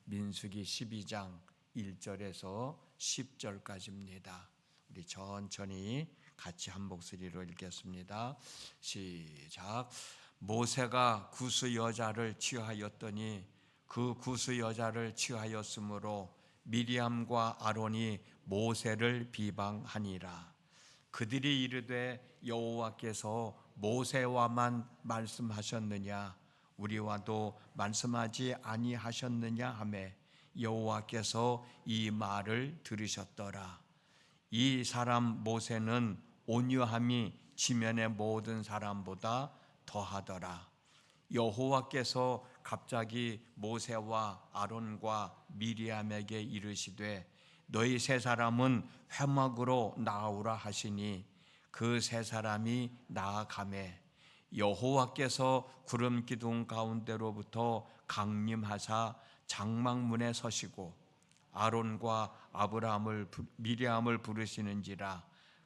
민수기 12장 1절에서 10절까지입니다. 우리 천천히 같이 한 목소리로 읽겠습니다. 시작. 모세가 구스 여자를 취하였더니 그 구스 여자를 취하였으므로 미리암과 아론이 모세를 비방하니라. 그들이 이르되 여호와께서 모세와만 말씀하셨느냐 우리와도 말씀하지 아니하셨느냐 하매 여호와께서 이 말을 들으셨더라. 이 사람 모세는 온유함이 지면의 모든 사람보다 더하더라. 여호와께서 갑자기 모세와 아론과 미리암에게 이르시되 너희 세 사람은 회막으로 나아오라 하시니 그 세 사람이 나아가매 여호와께서 구름 기둥 가운데로부터 강림하사 장막문에 서시고 아론과 미리암을 부르시는지라.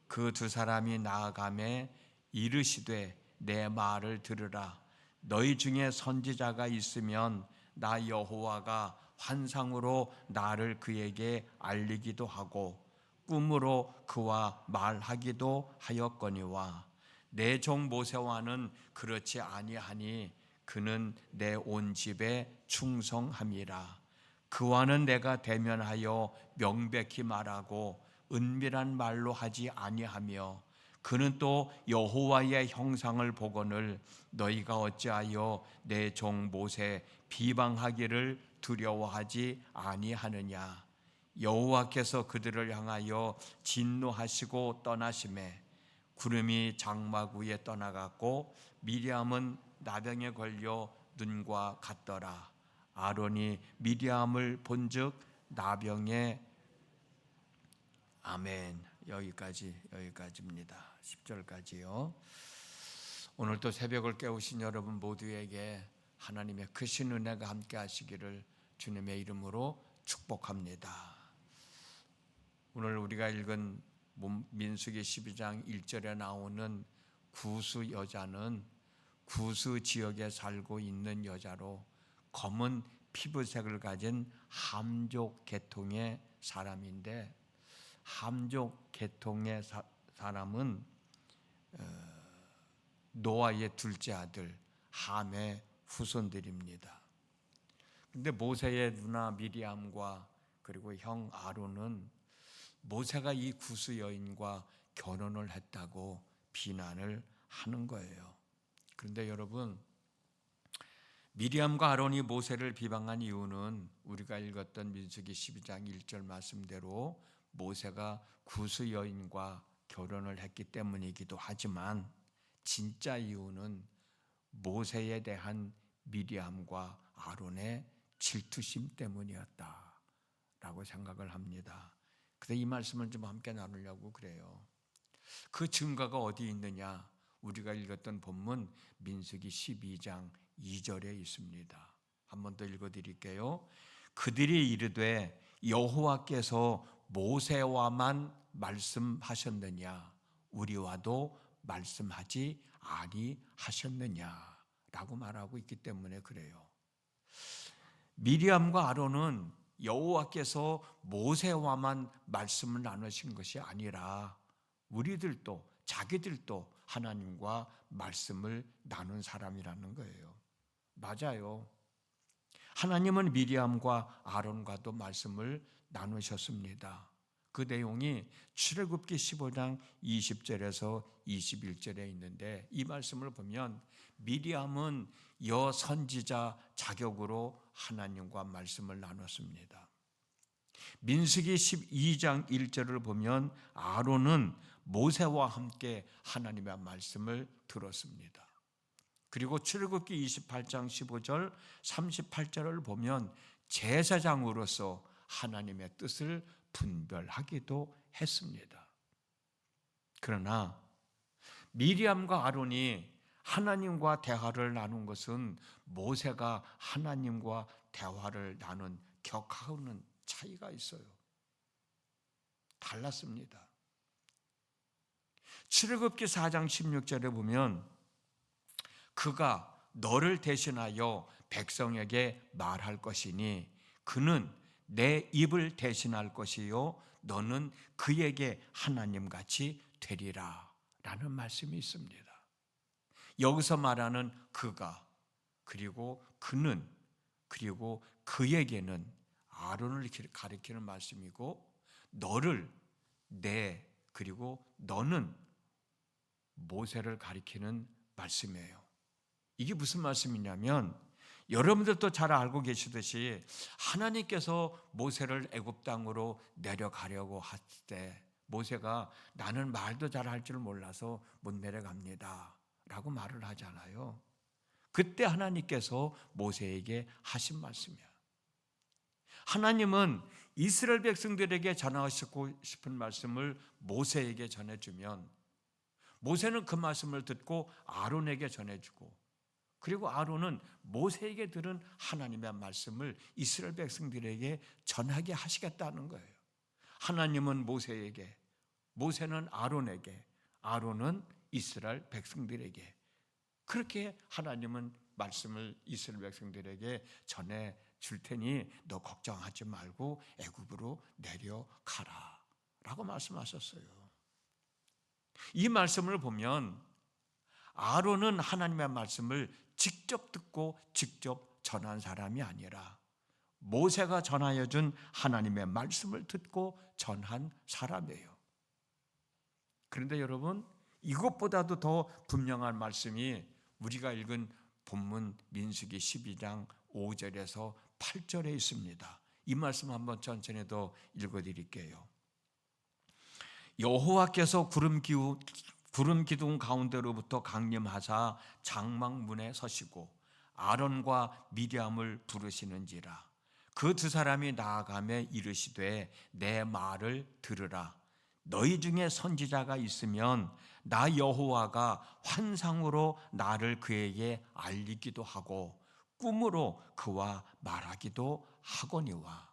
그 두 사람이 나아가매 이르시되 내 말을 들으라. 너희 중에 선지자가 있으면 나 여호와가 환상으로 나를 그에게 알리기도 하고 꿈으로 그와 말하기도 하였거니와 내 종 모세와는 그렇지 아니하니 그는 내 온 집에 충성함이라. 그와는 내가 대면하여 명백히 말하고 은밀한 말로 하지 아니하며 그는 또 여호와의 형상을 보거늘 너희가 어찌하여 내 종 모세 비방하기를 두려워하지 아니하느냐. 여호와께서 그들을 향하여 진노하시고 떠나시매 구름이 장막 위에 떠나갔고 미리암은 나병에 걸려 눈과 같더라. 아론이 미리암을 본즉 나병에 아멘. 여기까지입니다. 10절까지요. 오늘도 새벽을 깨우신 여러분 모두에게 하나님의 크신 은혜가 함께 하시기를 주님의 이름으로 축복합니다. 오늘 우리가 읽은 민수기 12장 1절에 나오는 구스 여자는 구스 지역에 살고 있는 여자로 검은 피부색을 가진 함족 계통의 사람인데 함족 계통의 사람은 노아의 둘째 아들 함의 후손들입니다. 그런데 모세의 누나 미리암과 그리고 형 아론은 모세가 이 구스 여인과 결혼을 했다고 비난을 하는 거예요. 그런데 여러분, 미리암과 아론이 모세를 비방한 이유는 우리가 읽었던 민수기 12장 1절 말씀대로 모세가 구스 여인과 결혼을 했기 때문이기도 하지만 진짜 이유는 모세에 대한 미리암과 아론의 질투심 때문이었다라고 생각을 합니다. 그래서 이 말씀을 좀 함께 나누려고 그래요. 그 증거가 어디 있느냐? 우리가 읽었던 본문 민수기 12장 2절에 있습니다. 한 번 더 읽어드릴게요. 그들이 이르되 여호와께서 모세와만 말씀하셨느냐 우리와도 말씀하지 아니하셨느냐라고 말하고 있기 때문에 그래요. 미리암과 아론은 여호와께서 모세와만 말씀을 나누신 것이 아니라 우리들도 자기들도 하나님과 말씀을 나눈 사람이라는 거예요. 맞아요. 하나님은 미리암과 아론과도 말씀을 나누셨습니다. 그 내용이 출애굽기 15장 20절에서 21절에 있는데 이 말씀을 보면 미리암은 여선지자 자격으로 하나님과 말씀을 나눴습니다. 민수기 12장 1절을 보면 아론은 모세와 함께 하나님의 말씀을 들었습니다. 그리고 출애굽기 28장 15절 38절을 보면 제사장으로서 하나님의 뜻을 분별하기도 했습니다. 그러나 미리암과 아론이 하나님과 대화를 나눈 것은 모세가 하나님과 대화를 나눈 격하는 차이가 있어요. 달랐습니다. 출애굽기 4장 16절에 보면 그가 너를 대신하여 백성에게 말할 것이니 그는 내 입을 대신할 것이요 너는 그에게 하나님같이 되리라 라는 말씀이 있습니다. 여기서 말하는 그가, 그리고 그는, 그리고 그에게는 아론을 가리키는 말씀이고, 너를, 내, 그리고 너는 모세를 가리키는 말씀이에요. 이게 무슨 말씀이냐면, 여러분들도 잘 알고 계시듯이 하나님께서 모세를 애굽 땅으로 내려가려고 할 때 모세가 나는 말도 잘할 줄 몰라서 못 내려갑니다 라고 말을 하잖아요. 그때 하나님께서 모세에게 하신 말씀이야. 하나님은 이스라엘 백성들에게 전하시고 싶은 말씀을 모세에게 전해주면 모세는 그 말씀을 듣고 아론에게 전해주고, 그리고 아론은 모세에게 들은 하나님의 말씀을 이스라엘 백성들에게 전하게 하시겠다는 거예요. 하나님은 모세에게, 모세는 아론에게, 아론은 이스라엘 백성들에게, 그렇게 하나님은 말씀을 이스라엘 백성들에게 전해 줄 테니 너 걱정하지 말고 애굽으로 내려가라 라고 말씀하셨어요. 이 말씀을 보면 아론은 하나님의 말씀을 직접 듣고 직접 전한 사람이 아니라 모세가 전하여 준 하나님의 말씀을 듣고 전한 사람이에요. 그런데 여러분, 이것보다도 더 분명한 말씀이 우리가 읽은 본문 민수기 12장 5절에서 8절에 있습니다. 이 말씀 한번 천천히 더 읽어드릴게요. 여호와께서 구름 기둥 가운데로부터 강림하사 장막문에 서시고 아론과 미리암을 부르시는지라. 그 두 사람이 나아가며 이르시되 내 말을 들으라. 너희 중에 선지자가 있으면 나 여호와가 환상으로 나를 그에게 알리기도 하고 꿈으로 그와 말하기도 하거니와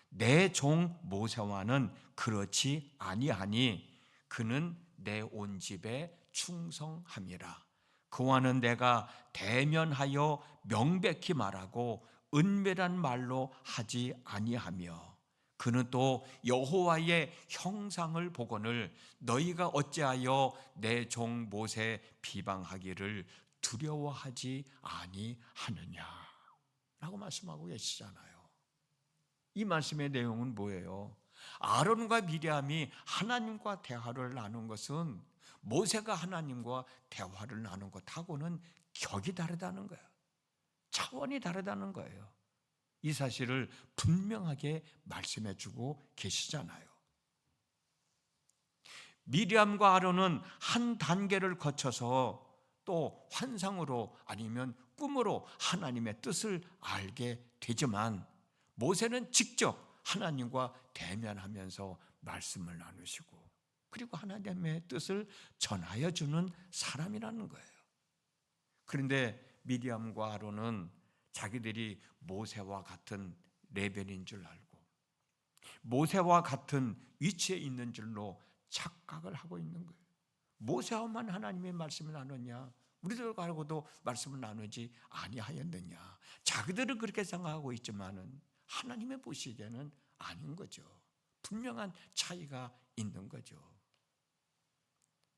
내 종 모세와는 그렇지 아니하니 그는 내 온 집에 충성함이라. 그와는 내가 대면하여 명백히 말하고 은밀한 말로 하지 아니하며 그는 또 여호와의 형상을 보거늘 너희가 어찌하여 내 종 모세 비방하기를 두려워하지 아니하느냐 라고 말씀하고 계시잖아요. 이 말씀의 내용은 뭐예요? 아론과 미리암이 하나님과 대화를 나눈 것은 모세가 하나님과 대화를 나눈 것하고는 격이 다르다는 거예요. 차원이 다르다는 거예요. 이 사실을 분명하게 말씀해 주고 계시잖아요. 미리암과 아론은 한 단계를 거쳐서 또 환상으로 아니면 꿈으로 하나님의 뜻을 알게 되지만 모세는 직접 하나님과 대면하면서 말씀을 나누시고 그리고 하나님의 뜻을 전하여 주는 사람이라는 거예요. 그런데 미리암과 아론은 자기들이 모세와 같은 레벨인 줄 알고 모세와 같은 위치에 있는 줄로 착각을 하고 있는 거예요. 모세와만 하나님의 말씀을 나누냐? 우리들과도 말씀을 나누지 아니하였느냐? 자기들은 그렇게 생각하고 있지만은 하나님의 보시기에는 아닌 거죠. 분명한 차이가 있는 거죠.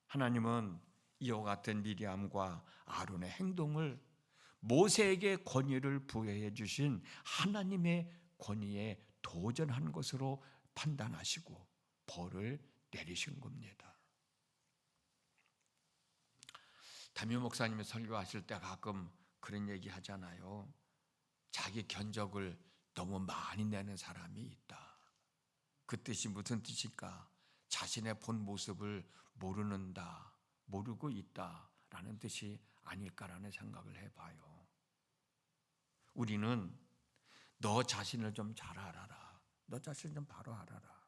하나님은 이와 같은 미리암과 아론의 행동을 모세에게 권위를 부여해 주신 하나님의 권위에 도전한 것으로 판단하시고 벌을 내리신 겁니다. 담임 목사님이 설교하실 때 가끔 그런 얘기 하잖아요. 자기 견적을 너무 많이 내는 사람이 있다. 그 뜻이 무슨 뜻일까? 자신의 본 모습을 모르고 있다라는 뜻이 아닐까라는 생각을 해봐요. 우리는 너 자신을 좀 잘 알아라. 너 자신을 좀 바로 알아라.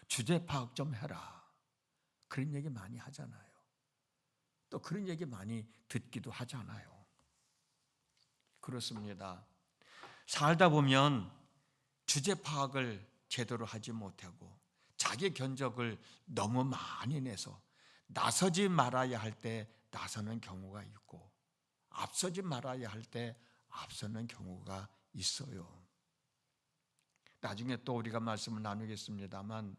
주제 파악 좀 해라. 그런 얘기 많이 하잖아요. 또 그런 얘기 많이 듣기도 하잖아요. 그렇습니다. 살다 보면 주제 파악을 제대로 하지 못하고 자기 견적을 너무 많이 내서 나서지 말아야 할 때 나서는 경우가 있고 앞서지 말아야 할 때 앞서는 경우가 있어요. 나중에 또 우리가 말씀을 나누겠습니다만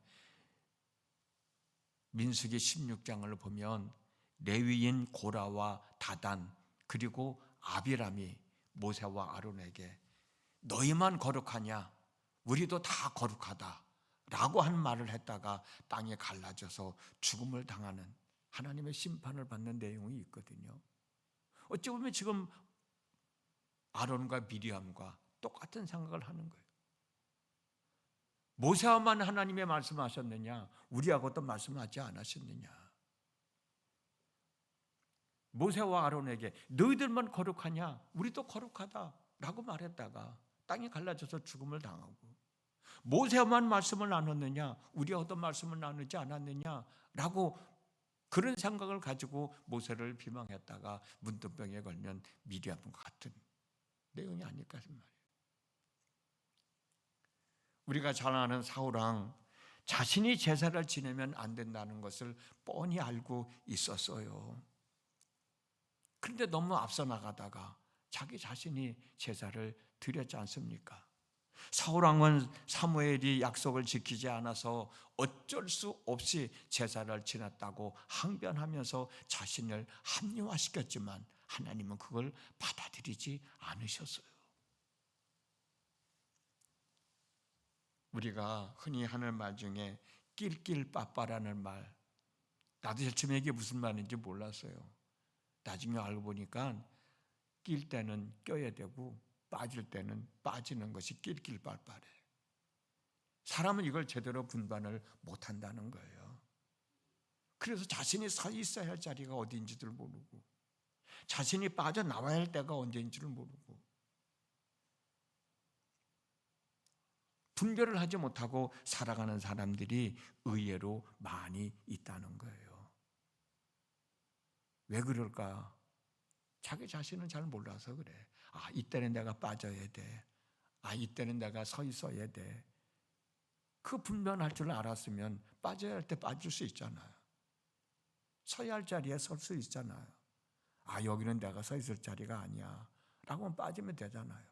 민수기 16장을 보면 레위인 고라와 다단 그리고 아비람이 모세와 아론에게 너희만 거룩하냐? 우리도 다 거룩하다 라고 한 말을 했다가 땅에 갈라져서 죽음을 당하는 하나님의 심판을 받는 내용이 있거든요. 어찌 보면 지금 아론과 미리암과 똑같은 생각을 하는 거예요. 모세와만 하나님의 말씀하셨느냐? 우리하고도 말씀하지 않으셨느냐? 모세와 아론에게 너희들만 거룩하냐? 우리도 거룩하다 라고 말했다가 땅이 갈라져서 죽음을 당하고, 모세만 말씀을 나눴느냐? 우리가 어떤 말씀을 나누지 않았느냐? 라고 그런 생각을 가지고 모세를 비방했다가 문둥병에 걸면 미리암과 같은 내용이 아닐까 하는 말이에요. 우리가 잘 아는 사울왕, 자신이 제사를 지내면 안 된다는 것을 뻔히 알고 있었어요. 그런데 너무 앞서 나가다가 자기 자신이 제사를 드렸지 않습니까? 사울왕은 사무엘이 약속을 지키지 않아서 어쩔 수 없이 제사를 지냈다고 항변하면서 자신을 합리화시켰지만 하나님은 그걸 받아들이지 않으셨어요. 우리가 흔히 하는 말 중에 낄낄빠빠라는 말, 나도 처음에 이게 무슨 말인지 몰랐어요. 나중에 알고 보니까 낄 때는 껴야 되고 빠질 때는 빠지는 것이 낄낄빠빠래. 사람은 이걸 제대로 분반을 못한다는 거예요. 그래서 자신이 서 있어야 할 자리가 어디인지를 모르고, 자신이 빠져나와야 할 때가 언제인지를 모르고, 분별을 하지 못하고 살아가는 사람들이 의외로 많이 있다는 거예요. 왜 그럴까? 자기 자신은 잘 몰라서 그래. 이때는 내가 빠져야 돼. 이때는 내가 서 있어야 돼. 그 분별할 줄 알았으면 빠져야 할 때 빠질 수 있잖아요. 서야 할 자리에 설 수 있잖아요. 여기는 내가 서 있을 자리가 아니야 라고 빠지면 되잖아요.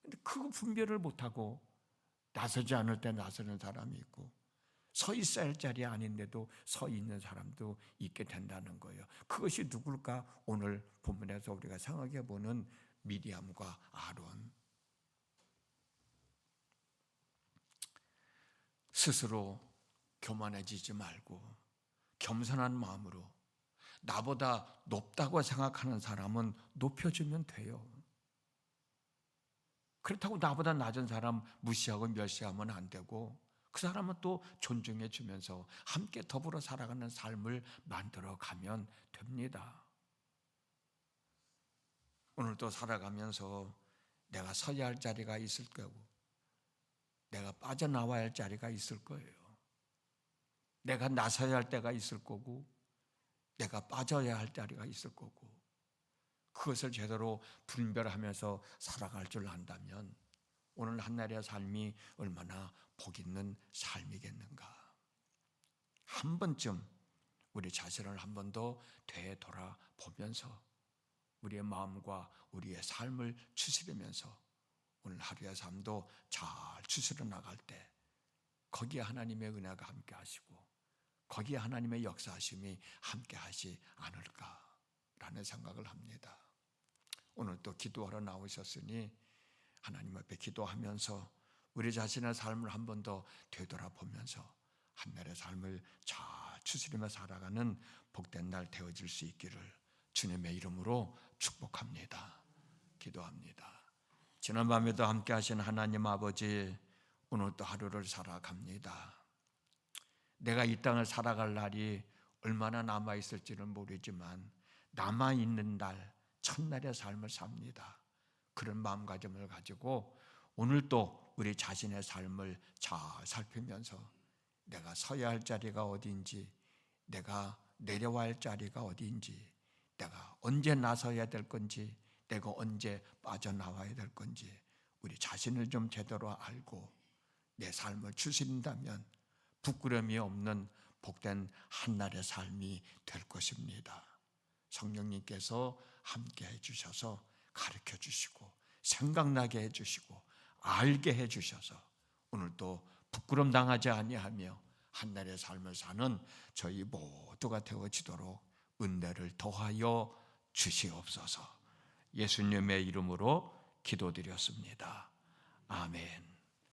근데 그 분별을 못하고 나서지 않을 때 나서는 사람이 있고, 서 있어야 할 자리 아닌데도 서 있는 사람도 있게 된다는 거예요. 그것이 누굴까? 오늘 본문에서 우리가 생각해 보는 미리암과 아론. 스스로 교만해지지 말고 겸손한 마음으로 나보다 높다고 생각하는 사람은 높여주면 돼요. 그렇다고 나보다 낮은 사람 무시하고 멸시하면 안 되고, 그 사람은 또 존중해 주면서 함께 더불어 살아가는 삶을 만들어 가면 됩니다. 오늘도 살아가면서 내가 서야 할 자리가 있을 거고, 내가 빠져나와야 할 자리가 있을 거예요. 내가 나서야 할 때가 있을 거고, 내가 빠져야 할 자리가 있을 거고, 그것을 제대로 분별하면서 살아갈 줄 안다면 오늘 한날의 삶이 얼마나 복 있는 삶이겠는가. 한 번쯤 우리 자신을 한 번 더 되돌아보면서 우리의 마음과 우리의 삶을 추스리면서 오늘 하루의 삶도 잘 추스려 나갈 때 거기에 하나님의 은혜가 함께 하시고 거기에 하나님의 역사하심이 함께 하지 않을까라는 생각을 합니다. 오늘 또 기도하러 나오셨으니 하나님 앞에 기도하면서 우리 자신의 삶을 한 번 더 되돌아보면서 한날의 삶을 잘 추스리며 살아가는 복된 날 되어질 수 있기를 주님의 이름으로 축복합니다. 기도합니다. 지난밤에도 함께 하신 하나님 아버지, 오늘 또 하루를 살아갑니다. 내가 이 땅을 살아갈 날이 얼마나 남아있을지는 모르지만 남아있는 날, 첫날의 삶을 삽니다. 그런 마음가짐을 가지고 오늘 또 우리 자신의 삶을 잘 살피면서 내가 서야 할 자리가 어디인지, 내가 내려와야 할 자리가 어디인지, 내가 언제 나서야 될 건지, 내가 언제 빠져나와야 될 건지 우리 자신을 좀 제대로 알고 내 삶을 추스린다면 부끄러움이 없는 복된 한날의 삶이 될 것입니다. 성령님께서 함께 해주셔서 가르쳐 주시고 생각나게 해주시고 알게 해주셔서 오늘도 부끄럼 당하지 아니하며 한날의 삶을 사는 저희 모두가 되어지도록 은혜를 더하여 주시옵소서. 예수님의 이름으로 기도드렸습니다. 아멘.